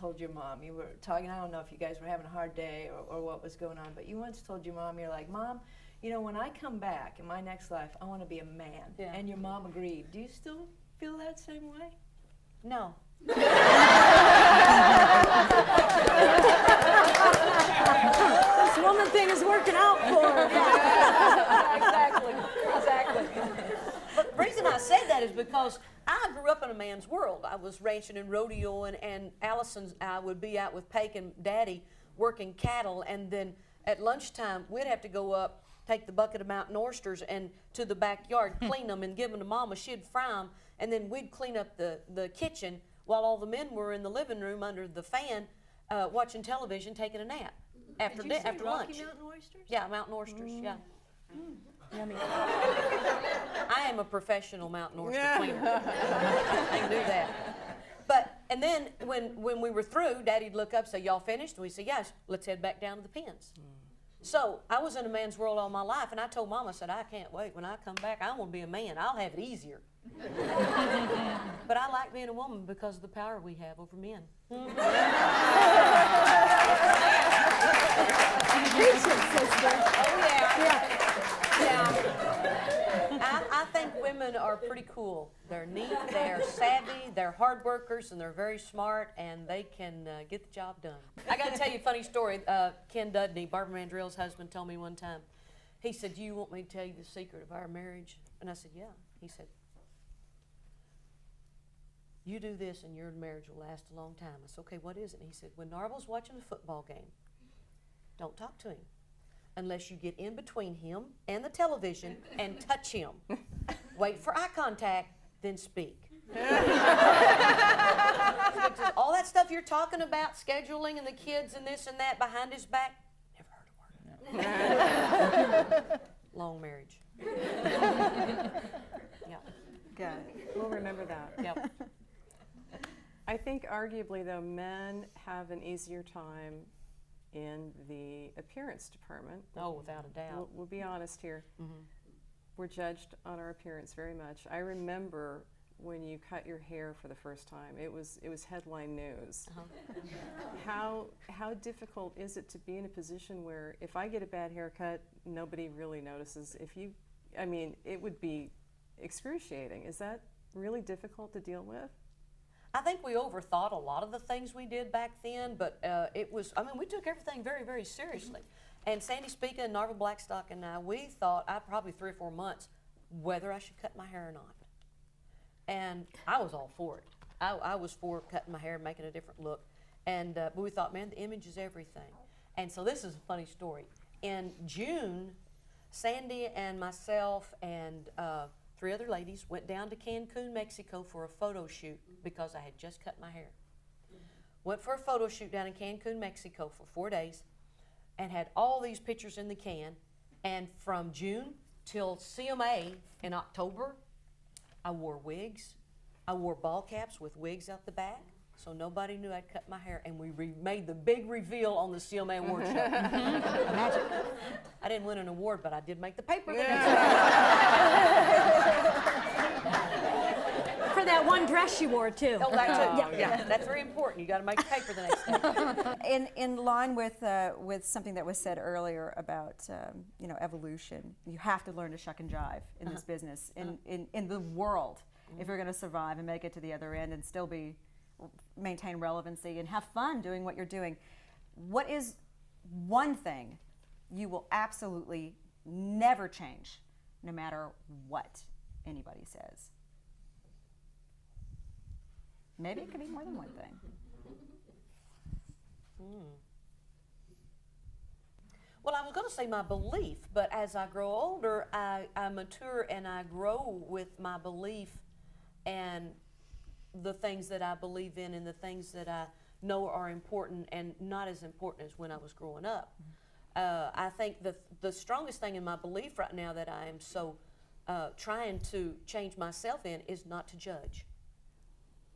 told your mom, you were talking, I don't know if you guys were having a hard day or what was going on, but you once told your mom, you're like, Mom, you know, when I come back in my next life, I want to be a man. Yeah. And your mom agreed. Do you still feel that same way? No. This woman thing is working out for her. Exactly. But the reason I said that is because I grew up in a man's world. I was ranching and rodeoing, and Allison, I would be out with Pake and Daddy working cattle, and then at lunchtime we'd have to go up, take the bucket of mountain oysters and to the backyard, clean them and give them to Mama. She'd fry them, and then we'd clean up the kitchen while all the men were in the living room under the fan watching television, taking a nap after Did you say after Rocky lunch. Mountain oysters? Yeah, mountain oysters. Yeah. Yummy. I am a professional mountain oyster cleaner. I can do that. But and then when we were through, Daddy'd look up, say, "Y'all finished?" And we'd say, "Yes, let's head back down to the pens." So I was in a man's world all my life, and I told Mama, I said, "I can't wait. When I come back, I want to be a man. I'll have it easier." But I like being a woman because of the power we have over men. Oh yeah. I think women are pretty cool. They're neat, they're savvy, they're hard workers, and they're very smart, and they can get the job done. I got to tell you a funny story. Ken Dudney, Barbara Mandrell's husband, told me one time. He said, "Do you want me to tell you the secret of our marriage?" And I said, "Yeah." He said, "You do this and your marriage will last a long time." I said, "Okay, what is it?" And he said, "When Narvel's watching a football game, don't talk to him unless you get in between him and the television and touch him. Wait for eye contact, then speak." All that stuff you're talking about, scheduling and the kids and this and that behind his back, never heard a word. Long marriage. Yeah. Good. We'll remember that. Yep. I think arguably, though, men have an easier time in the appearance department. Oh, without a doubt. We'll be honest here. We're judged on our appearance very much. I remember when you cut your hair for the first time. It was headline news. How difficult is it to be in a position where if I get a bad haircut, nobody really notices? It would be excruciating. Is that really difficult to deal with? I think we overthought a lot of the things we did back then, but we took everything very, very seriously. And Sandy Spica and Narvel Blackstock and I, we thought, probably 3 or 4 months, whether I should cut my hair or not. And I was all for it. I was for cutting my hair and making a different look. And but we thought, man, the image is everything. And so this is a funny story. In June, Sandy and myself and 3 other ladies went down to Cancun, Mexico for a photo shoot because I had just cut my hair. Went for a photo shoot down in Cancun, Mexico for 4 days and had all these pictures in the can. And from June till CMA in October, I wore wigs. I wore ball caps with wigs out the back, so nobody knew I'd cut my hair. And we made the big reveal on the CMA award show. Magic. I didn't win an award, but I did make the paper the next day. For that one dress you wore, too. Oh, that too. Yeah, that's very important. You got to make the paper the next day. In line with something that was said earlier about evolution, you have to learn to shuck and jive in this business, in the world, if you're going to survive and make it to the other end and still maintain relevancy and have fun doing what you're doing. What is one thing you will absolutely never change, no matter what anybody says? Maybe it could be more than one thing. Well, I was going to say my belief, but as I grow older, I mature and I grow with my belief and the things that I believe in and the things that I know are important and not as important as when I was growing up. I think the strongest thing in my belief right now that I am so trying to change myself in is not to judge.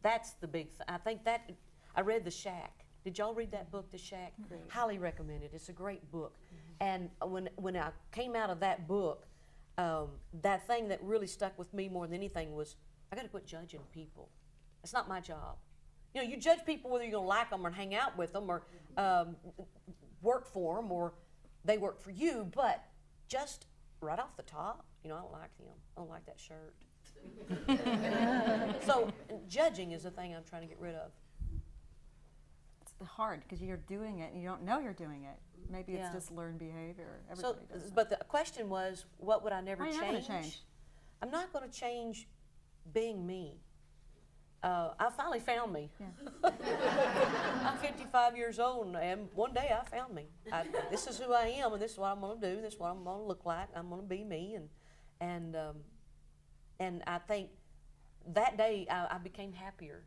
That's the big thing. I think that, I read The Shack. Did y'all read that book, The Shack? Great. Highly recommend it. It's a great book. And when I came out of that book, that thing that really stuck with me more than anything was, I got to quit judging people. It's not my job. You know, you judge people whether you're going to like them or hang out with them or work for them or they work for you, but just right off the top, you know, I don't like him. I don't like that shirt. So judging is the thing I'm trying to get rid of. It's hard because you're doing it and you don't know you're doing it. Maybe it's Yeah. just learned behavior. So, Everybody does it. but the question was, what would I never How are you change? not gonna change? I'm not going to change being me. I finally found me. Yeah. I'm 55 years old, and one day I found me. This is who I am, and this is what I'm going to do. This is what I'm going to look like. I'm going to be me, and I think that day I became happier.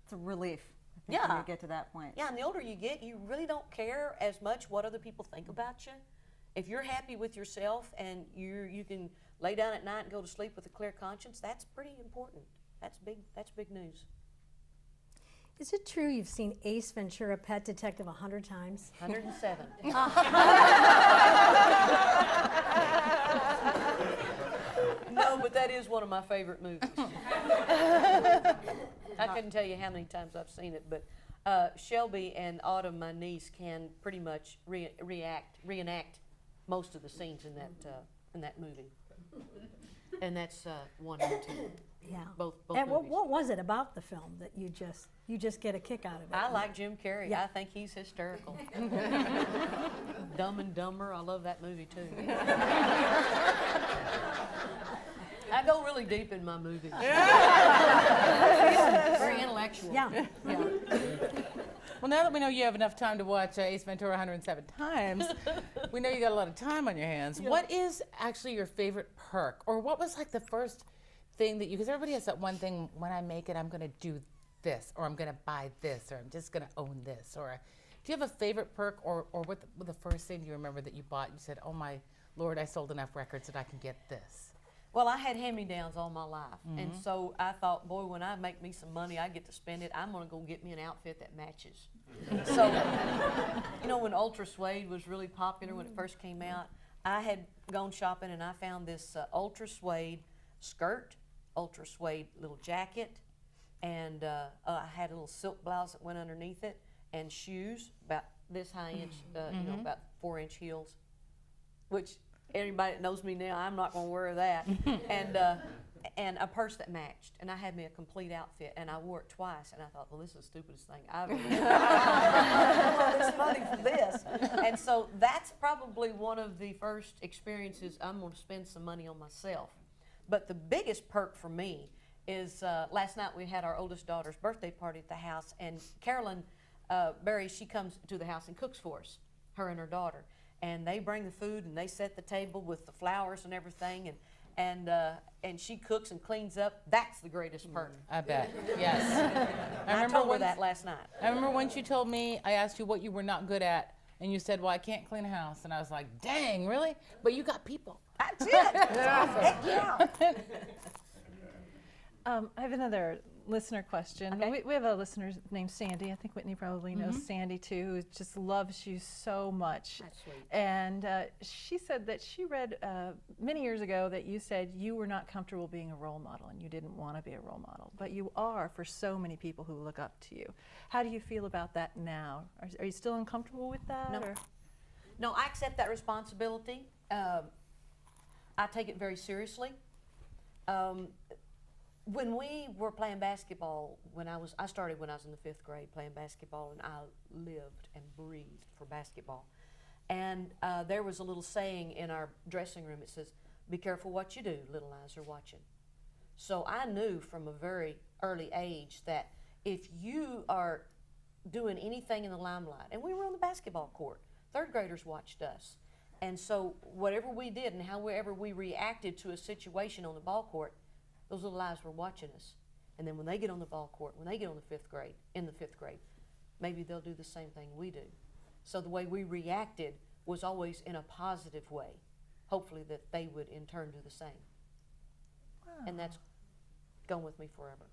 It's a relief. I think, Yeah. when you get to that point. Yeah, and the older you get, you really don't care as much what other people think about you. If you're happy with yourself and you can lay down at night and go to sleep with a clear conscience, that's pretty important. That's big news. Is it true you've seen Ace Ventura: Pet Detective 100 times? 107. No, but that is one of my favorite movies. I couldn't tell you how many times I've seen it, but Shelby and Autumn, my niece, can pretty much reenact most of the scenes in that movie. And that's 1 and 2. Yeah. Both And movies. what was it about the film that you just get a kick out of it? I like Jim Carrey. Yeah. I think he's hysterical. Dumb and Dumber. I love that movie too. I go really deep in my movies. Very intellectual. Yeah. Yeah. Well, now that we know you have enough time to watch Ace Ventura 107 times, we know you got a lot of time on your hands. Yeah. What is actually your favorite perk? Or what was like the first thing that you, because everybody has that one thing, when I make it, I'm going to do this, or I'm going to buy this, or I'm just going to own this. Or do you have a favorite perk, or what the first thing you remember that you bought? You said, oh my Lord, I sold enough records that I can get this. Well, I had hand-me-downs all my life, and so I thought, boy, when I make me some money, I get to spend it. I'm going to go get me an outfit that matches. So, you know, when Ultra Suede was really popular when it first came out, I had gone shopping and I found this Ultra Suede skirt, Ultra Suede little jacket, and I had a little silk blouse that went underneath it, and shoes about this high inch, you know, about 4-inch heels, which everybody that knows me now, I'm not going to wear that, and a purse that matched, and I had me a complete outfit, and I wore it twice, and I thought, well, this is the stupidest thing I've ever done. I want all this money for this, and so that's probably one of the first experiences I'm going to spend some money on myself. But the biggest perk for me is last night we had our oldest daughter's birthday party at the house, and Carolyn Berry, she comes to the house and cooks for us, her and her daughter. And they bring the food and they set the table with the flowers and everything, and she cooks and cleans up. That's the greatest perk. I bet, yes. I told her that last night. I remember once you told me, I asked you what you were not good at, and you said, well, I can't clean a house. And I was like, dang, really? But you got people. That's it. Heck yeah. I have another listener question. Okay. We have a listener named Sandy. I think Whitney probably knows Sandy too, who just loves you so much. That's sweet. And she said that she read many years ago that you said you were not comfortable being a role model and you didn't want to be a role model, but you are for so many people who look up to you. How do you feel about that now? Are you still uncomfortable with that? No. Or? No, I accept that responsibility. I take it very seriously. When we were playing basketball, I started when I was in the 5th grade playing basketball, and I lived and breathed for basketball. And there was a little saying in our dressing room. It says, "Be careful what you do, little eyes are watching." So I knew from a very early age that if you are doing anything in the limelight, and we were on the basketball court, 3rd graders watched us. And so whatever we did and however we reacted to a situation on the ball court, those little eyes were watching us. And then when they get on the ball court, when they get on the 5th grade, maybe they'll do the same thing we do. So the way we reacted was always in a positive way, hopefully that they would in turn do the same. Wow. And that's gone with me forever.